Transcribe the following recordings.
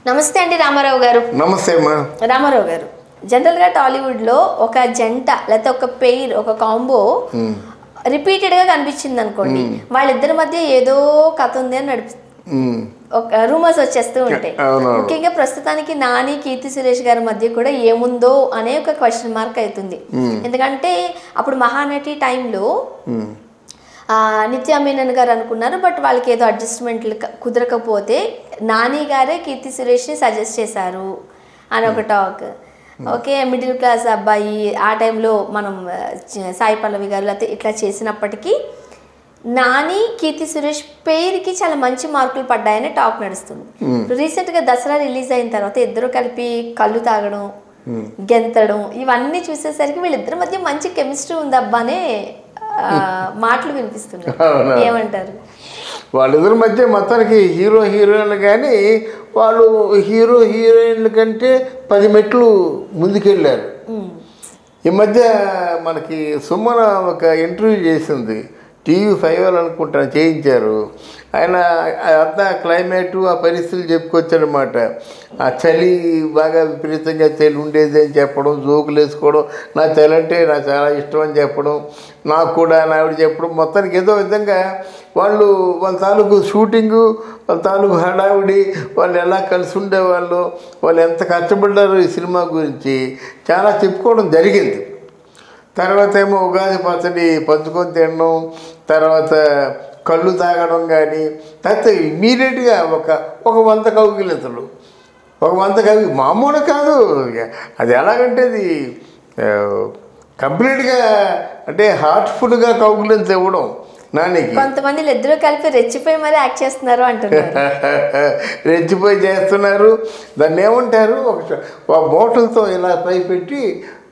నమస్తే అండి రామారావు గారు. నమస్తే అమ్మా. రామారావు గారు, జనరల్గా టాలీవుడ్లో ఒక జంట లేకపోతే ఒక పెయిర్ ఒక కాంబో రిపీటెడ్గా కనిపించింది అనుకోండి, వాళ్ళిద్దరి మధ్య ఏదో కథ ఉంది అని రూమర్స్ వచ్చేస్తూ ఉంటాయి. ముఖ్యంగా ప్రస్తుతానికి నాని కీర్తి సురేష్ గారి మధ్య కూడా ఏముందో అనే ఒక క్వశ్చన్ మార్క్ అవుతుంది. ఎందుకంటే అప్పుడు మహానటి టైంలో నిత్యా మీనన్ గారు అనుకున్నారు, బట్ వాళ్ళకి ఏదో అడ్జస్ట్మెంట్లు కుదరకపోతే నాని గారే కీర్తి సురేష్ని సజెస్ట్ చేశారు అని ఒక టాక్. ఓకే, మిడిల్ క్లాస్ అబ్బాయి ఆ టైంలో మనం సాయి పల్లవి గారు లేకపోతే ఇట్లా చేసినప్పటికీ నాని కీర్తి సురేష్ పేరుకి చాలా మంచి మార్కులు పడ్డాయని టాక్ నడుస్తుంది. రీసెంట్గా దసరా రిలీజ్ అయిన తర్వాత ఇద్దరు కలిపి కళ్ళు తాగడం, గెంతడం ఇవన్నీ చూసేసరికి వీళ్ళిద్దరి మధ్య మంచి కెమిస్ట్రీ ఉందబ్బానే మాటలు వినిపిస్తున్నారు. ఏమంటారు? వాళ్ళిద్దరి మధ్య మొత్తానికి హీరో హీరోయిన్లు కానీ వాళ్ళు హీరో హీరోయిన్ల కంటే 10 మెట్లు ముందుకెళ్ళారు. ఈ మధ్య మనకి సుమన ఒక ఇంటర్వ్యూ చేసింది, TV5 అనుకుంటాను చేయించారు. ఆయన అంతా క్లైమేటు ఆ పరిస్థితులు చెప్పుకొచ్చారనమాట. ఆ చలి బాగా విపరీతంగా చలి ఉండేది అని చెప్పడం, జోకులు వేసుకోవడం, నా చలి అంటే నాకు చాలా ఇష్టం అని చెప్పడం, నాకు కూడా ఆవిడ చెప్పడం, మొత్తానికి ఏదో విధంగా వాళ్ళు వాళ్ళ తాలూకు షూటింగు, వాళ్ళ తాలూకు హడావిడి, వాళ్ళు ఎలా కలిసి ఉండేవాళ్ళు, వాళ్ళు ఎంత కష్టపడ్డారు ఈ సినిమా గురించి చాలా చెప్పుకోవడం జరిగింది. తర్వాత ఏమో ఉగాది పచ్చడి పంచుకొని తినడం, తర్వాత కళ్ళు తాగడం కానీ, తర్వాత ఇమీడియట్గా ఒక 100 కౌగిలింతలు, ఒక 100 కౌగిలి మామూలు కాదు. అది ఎలాగంటే అది కంప్లీట్గా అంటే హార్ట్ఫుల్గా కౌగిలింత ఇవ్వడం నానికి. కొంతమంది ఇద్దరు కలిపి రెచ్చిపోయి మరి యాక్ట్ చేస్తున్నారు అంటున్నారు. రెచ్చిపోయి చేస్తున్నారు. దాన్ని ఏమంటారు, ఒక బాటిల్తో ఇలా పై పెట్టి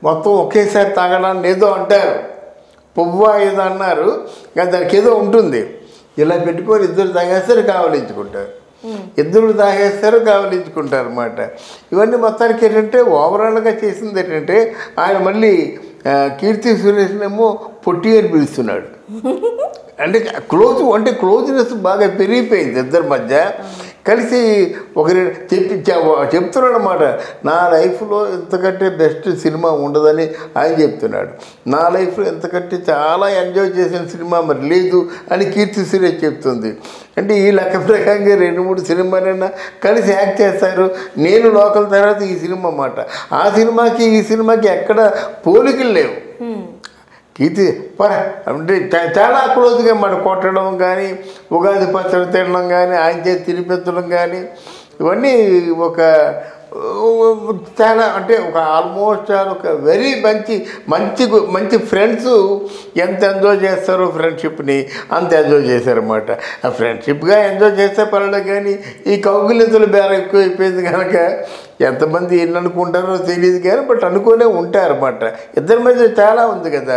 మొత్తం ఒకేసారి తాగడానికి ఏదో అంటారు, పువ్వా ఏదో అన్నారు, కానీ దానికి ఏదో ఉంటుంది. ఇలా పెట్టుకొని ఇద్దరు తాగేస్తారు, కావలించుకుంటారు, ఇద్దరు తాగేస్తారు, కావలించుకుంటారు అన్నమాట. ఇవన్నీ మొత్తానికి ఏంటంటే ఓవరాల్గా చేసింది ఏంటంటే ఆయన మళ్ళీ కీర్తి సురేష్నేమో పొట్టి అని పిలుస్తున్నాడు. అంటే క్లోజ్నెస్ బాగా పెరిగిపోయింది ఇద్దరి మధ్య. కలిసి చెప్తున్నాడు అన్నమాట, నా లైఫ్లో ఇంతకంటే బెస్ట్ సినిమా ఉండదని ఆయన చెప్తున్నాడు. నా లైఫ్లో ఇంతకంటే చాలా ఎంజాయ్ చేసిన సినిమా మరి లేదు అని కీర్తి సురేష్ చెప్తుంది. అంటే ఈ లెక్క ప్రకారంగా 2-3 సినిమాలైనా కలిసి యాక్ట్ చేస్తారు. నేను లోకల్ తర్వాత ఈ సినిమా మాట, ఆ సినిమాకి ఈ సినిమాకి ఎక్కడ పోలికలు లేవు. కీర్తి అంటే చాలా క్లోజ్గా మాట కొట్టడం కానీ, ఉగాది పచ్చడి తినడం కానీ, ఆయన చేతి తినిపించడం కానీ, ఇవన్నీ ఒక చాలా అంటే ఒక ఆల్మోస్ట్ ఒక వెరీ మంచి ఫ్రెండ్స్ ఎంత ఎంజాయ్ చేస్తారో ఫ్రెండ్షిప్ని అంత ఎంజాయ్ చేశారన్నమాట. ఆ ఫ్రెండ్షిప్గా ఎంజాయ్ చేస్తే పర్వాలేదు, కానీ ఈ కౌగిలింతలు బేర ఎక్కువ అయిపోయింది కనుక ఎంతమంది ఎన్ని అనుకుంటారో తెలియదు కానీ బట్ అనుకునే ఉంటారన్నమాట. ఇద్దరి మధ్య చాలా ఉంది కదా.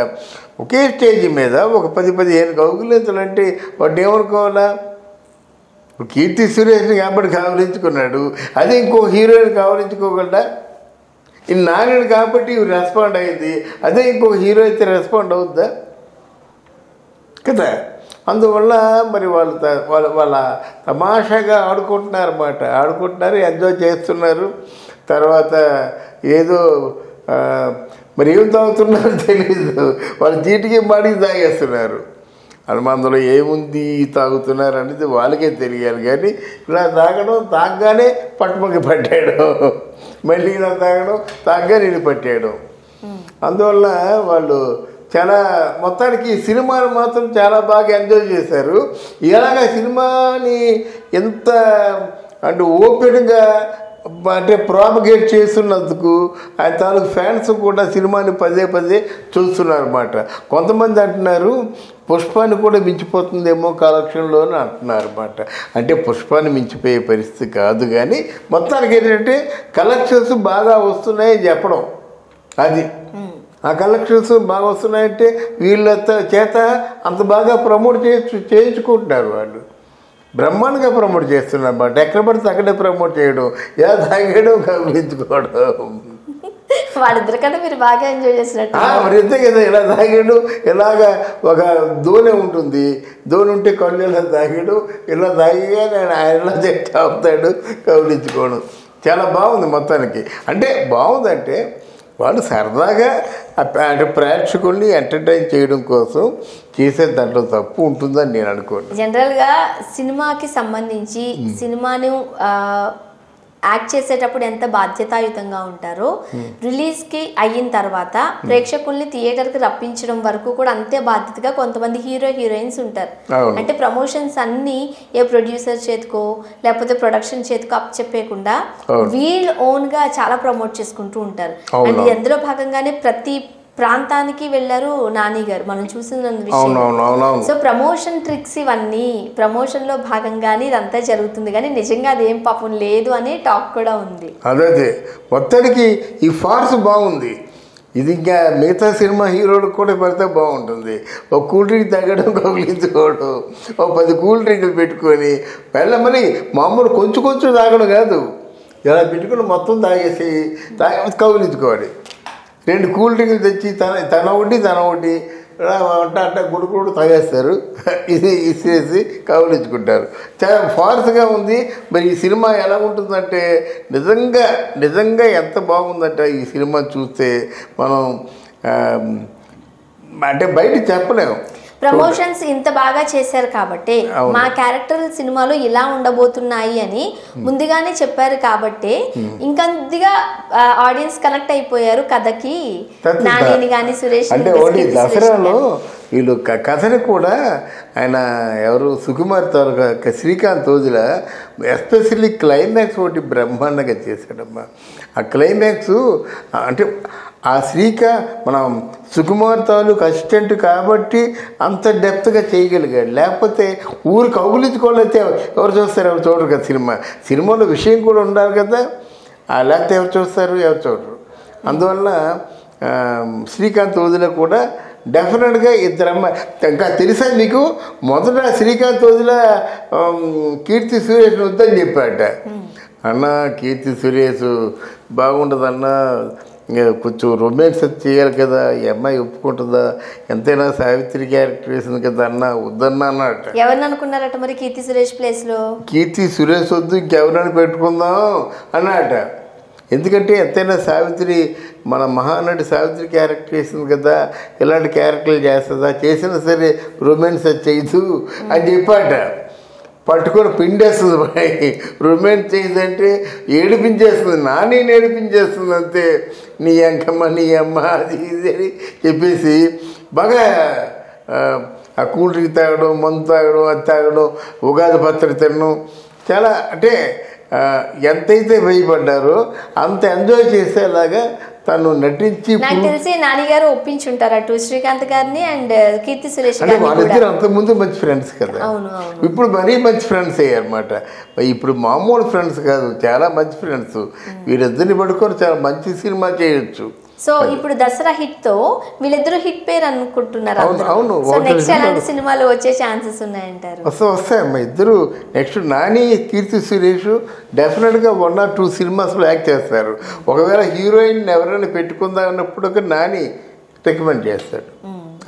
ఒకే స్టేజ్ మీద ఒక 10-15 కౌగిలింతలు అంటే వాడు ఏమనుకోవాలా? కీర్తి సురేష్ని కాబట్టి కావలించుకున్నాడు, అదే ఇంకో హీరోయిన్ కావలించుకోగలడా? ఈ నాని కాబట్టి రెస్పాండ్ అయింది, అదే ఇంకో హీరో అయితే రెస్పాండ్ అవుద్దా కదా. అందువల్ల మరి వాళ్ళ తమాషాగా ఆడుకుంటున్నారు, ఎంజాయ్ చేస్తున్నారు. తర్వాత ఏదో మరి ఏం తాగుతున్నారో తెలీదు, వాళ్ళు చీటికి మాడికి తాగేస్తున్నారు. అందులో ఏముంది తాగుతున్నారు అనేది వాళ్ళకే తెలియాలి. కానీ ఇలా తాగగానే పట్టుమకి పట్టాడు, మళ్ళీ ఇలా తాగగానే ఇది పట్టాడు. అందువల్ల వాళ్ళు చాలా మొత్తానికి సినిమాను మాత్రం చాలా బాగా ఎంజాయ్ చేశారు. ఇలాగ సినిమాని ఎంత అంటే ఓపెన్గా అంటే ప్రాపగేట్ చేస్తున్నందుకు ఆయన తాలూకు ఫ్యాన్స్ కూడా సినిమాని పదే చూస్తున్నారు అన్నమాట. కొంతమంది అంటున్నారు పుష్పాన్ని కూడా మించిపోతుందేమో కలెక్షన్లో అని అంటున్నారు అన్నమాట. అంటే పుష్పాన్ని మించిపోయే పరిస్థితి కాదు, కానీ మొత్తానికి ఏంటంటే కలెక్షన్స్ బాగా వస్తున్నాయని చెప్పడం. అది ఆ కలెక్షన్స్ బాగా వస్తున్నాయంటే వీళ్ళ చేత అంత బాగా ప్రమోట్ చేయించుకుంటున్నారు. వాళ్ళు బ్రహ్మాండంగా ప్రమోట్ చేస్తున్నారు అన్నమాట. ఎక్కడ పడితే అక్కడే ప్రమోట్ చేయడం, ఎలా తాగడం, కవిలించుకోవడం. వాళ్ళిద్దరికన్నా మీరు బాగా ఎంజాయ్ చేసినట్టు. మరి ఇంతే కదా, ఇలా తాగాడు, ఇలాగా ఒక దోణి ఉంటుంది, దోణి ఉంటే కళ్ళు ఇలా తాగాడు, ఇలా తాగిగా ఆయన ఇలా తాగుతాడు, కవిలించుకోవడం. చాలా బాగుంది మొత్తానికి. అంటే బాగుందంటే వాళ్ళు సరదాగా అంటే ప్రేక్షకుల్ని ఎంటర్టైన్ చేయడం కోసం చేసే దాంట్లో తప్పు ఉంటుందని నేను అనుకోను. జనరల్గా సినిమాకి సంబంధించి సినిమాను యాక్ట్ చేసేటప్పుడు ఎంత బాధ్యతాయుతంగా ఉంటారో రిలీజ్కి అయిన తర్వాత ప్రేక్షకుల్ని థియేటర్కి రప్పించడం వరకు కూడా అంతే బాధ్యతగా కొంతమంది హీరోయిన్స్ ఉంటారు. అంటే ప్రమోషన్స్ అన్ని ఏ ప్రొడ్యూసర్ చేతికో లేకపోతే ప్రొడక్షన్ చేతికో అప్ చెప్పేయకుండా వీళ్ళు ఓన్గా చాలా ప్రమోట్ చేసుకుంటూ ఉంటారు. అండ్ అందులో భాగంగానే ప్రతి ప్రాంతానికి వెళ్ళారు నాని గారు, మనం చూసిన విషయం. సో ప్రమోషన్ ట్రిక్స్ ఇవన్నీ ప్రమోషన్ లో భాగంగానే ఇదంతా జరుగుతుంది, కానీ నిజంగా అదేం పాపం లేదు అనే టాక్ కూడా ఉంది. అదే మొత్తానికి ఈ ఫార్స్ బాగుంది. ఇది ఇంకా మిగతా సినిమా హీరోలకు కూడా పెడితే బాగుంటుంది. ఒక కూల్ డ్రింక్ తాగడం, కౌగిలించుకోవడం, ఒక 10 కూల్ డ్రింకులు పెట్టుకొని వెళ్ళమని మామూలు కొంచెం తాగడం కాదు, ఇలా పెట్టుకుని మొత్తం తాగేసి కౌగిలించుకోవాలి. 2 కూల్ డ్రింకులు తెచ్చి తన ఒకటి అంటే గుడుకుడు తాగేస్తారు, ఇది ఇసేసి కౌలించుకుంటారు. చాలా ఫార్స్గా ఉంది. మరి ఈ సినిమా ఎలా ఉంటుందంటే నిజంగా ఎంత బాగుందంటే ఈ సినిమా చూస్తే మనం అంటే బయట చెప్పలేము. ప్రమోషన్స్ ఇంత బాగా చేశారు కాబట్టి మా క్యారెక్టర్ సినిమాలో ఇలా ఉండబోతున్నాయి అని ముందుగానే చెప్పారు కాబట్టి ఇంకొద్దిగా ఆడియన్స్ కనెక్ట్ అయిపోయారు కథకి. నాని గాని సురేష్ అంటే దసరాలో వీళ్ళు కథని కూడా ఆయన ఎవరు సుకుమార్ తాలూకా శ్రీకాంత్ ఓజుల ఎస్పెషల్లీ క్లైమాక్స్ ఒకటి బ్రహ్మాండంగా చేశాడమ్మా. ఆ క్లైమాక్స్ అంటే ఆ మన సుకుమార్ తాలూకు అసిస్టెంట్ కాబట్టి అంత డెప్త్గా చేయగలిగాడు. లేకపోతే ఊరు కౌగులించుకోవాలైతే ఎవరు చూస్తారు, ఎవరు చూడరు కదా. సినిమాలో విషయం కూడా ఉండాలి కదా, లేకపోతే ఎవరు చూస్తారు, ఎవరు చూడరు. అందువల్ల శ్రీకాంత్ ఓజుల కూడా డెఫినెట్గా ఇద్దరమ్మ. ఇంకా తెలుసా మీకు, మొదట శ్రీకాంత్ ఓజుల కీర్తి సురేష్ వద్దని చెప్పాట. అన్న కీర్తి సురేష్ బాగుండదన్న, కొంచెం రొమాన్స్ చేయాలి కదా, ఈ అమ్మాయి ఒప్పుకుంటుందా, ఎంతైనా సావిత్రి క్యారెక్టర్ వేసింది కదా అన్న, వద్దన్నా అన్నట. ఎవరిని అనుకున్నారట మరి కీర్తి సురేష్ ప్లేస్లో? కీర్తి సురేష్ వద్దు, ఇంకెవరైనా పెట్టుకుందాం అన్నట. ఎందుకంటే ఎంతైనా సావిత్రి మన మహానటి సావిత్రి క్యారెక్టర్ వేసింది కదా, ఇలాంటి క్యారెక్టర్లు చేస్తుందా, చేసినా సరే రొమాన్స్ చేయదు అని చెప్పాట. పట్టుకొని పిండేస్తుంది, రొమాన్స్ చేయదంటే ఏడిపించేస్తుంది, నాని ఏడిపించేస్తుంది అంతే. నీ అంకమ్మ నీ అమ్మ అది ఇది అని చెప్పేసి బాగా ఆ కూల్ డ్రింక్ తాగడం, మందు తాగడం, అది తాగడం, ఉగాది పచ్చడి తినడం, చాలా అంటే ఎంతైతే భయపడ్డారో అంత ఎంజాయ్ చేసేలాగా తను నటించి. నాకు తెలిసి నాని గారు ఒప్పించుంటారు అటు శ్రీకాంత్ గారిని అండ్ కీర్తి సురేష్. అంటే వాళ్ళిద్దరు అంతకుముందు మంచి ఫ్రెండ్స్ కదా, ఇప్పుడు మరీ మంచి ఫ్రెండ్స్ అయ్యారన్నమాట. ఇప్పుడు మామూలు ఫ్రెండ్స్ కాదు, చాలా మంచి ఫ్రెండ్స్. వీరిద్దరిని పడుకొని చాలా మంచి సినిమా చేయొచ్చు. సో ఇప్పుడు దసరా హిట్ తో వీళ్ళిద్దరు హిట్ పేరు అనుకుంటున్నారు. అవును, నెక్స్ట్ అలాంటి సినిమాలు వచ్చే ఛాన్సెస్ ఉన్నాయంటారు? వస్తాయమ్మా. ఇద్దరు నెక్స్ట్ నాని కీర్తి సురేష్ డెఫినెట్గా 1 or 2 సినిమాస్లో యాక్ట్ చేస్తారు. ఒకవేళ హీరోయిన్ ఎవరైనా పెట్టుకుందా అన్నప్పుడు నాని రికమెండ్ చేస్తాడు.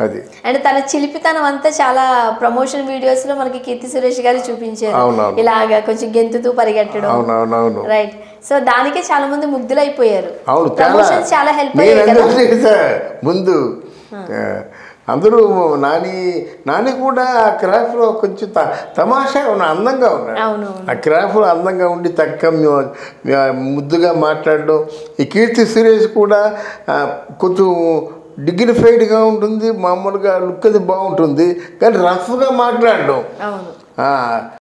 అది అంటే తన చిలిపితనం అంతా చాలా ప్రమోషన్ వీడియోస్ లో మనకి కీర్తి సురేష్ గారు చూపించారు. ఇలాగా కొంచెం గెంతుతూ పరిగెట్టడం, రైట్. సో దానికే చాలా మంది ముగ్ధులైపోయారు. ప్రమోషన్ చాలా హెల్ప్ అయ్యాయి ముందు. అందరూ నాని కూడా ఆ క్రాఫ్ట్లో కొంచెం తమాషా అందంగా ఉన్నాడు. ఆ క్రాఫ్ట్లో అందంగా ఉండి ముద్దుగా మాట్లాడడం. ఈ కీర్తి సురేష్ కూడా కొంచెం డిగ్నిఫైడ్గా ఉంటుంది, మామూలుగా లుక్ అది బాగుంటుంది, కానీ రఫ్గా మాట్లాడడం.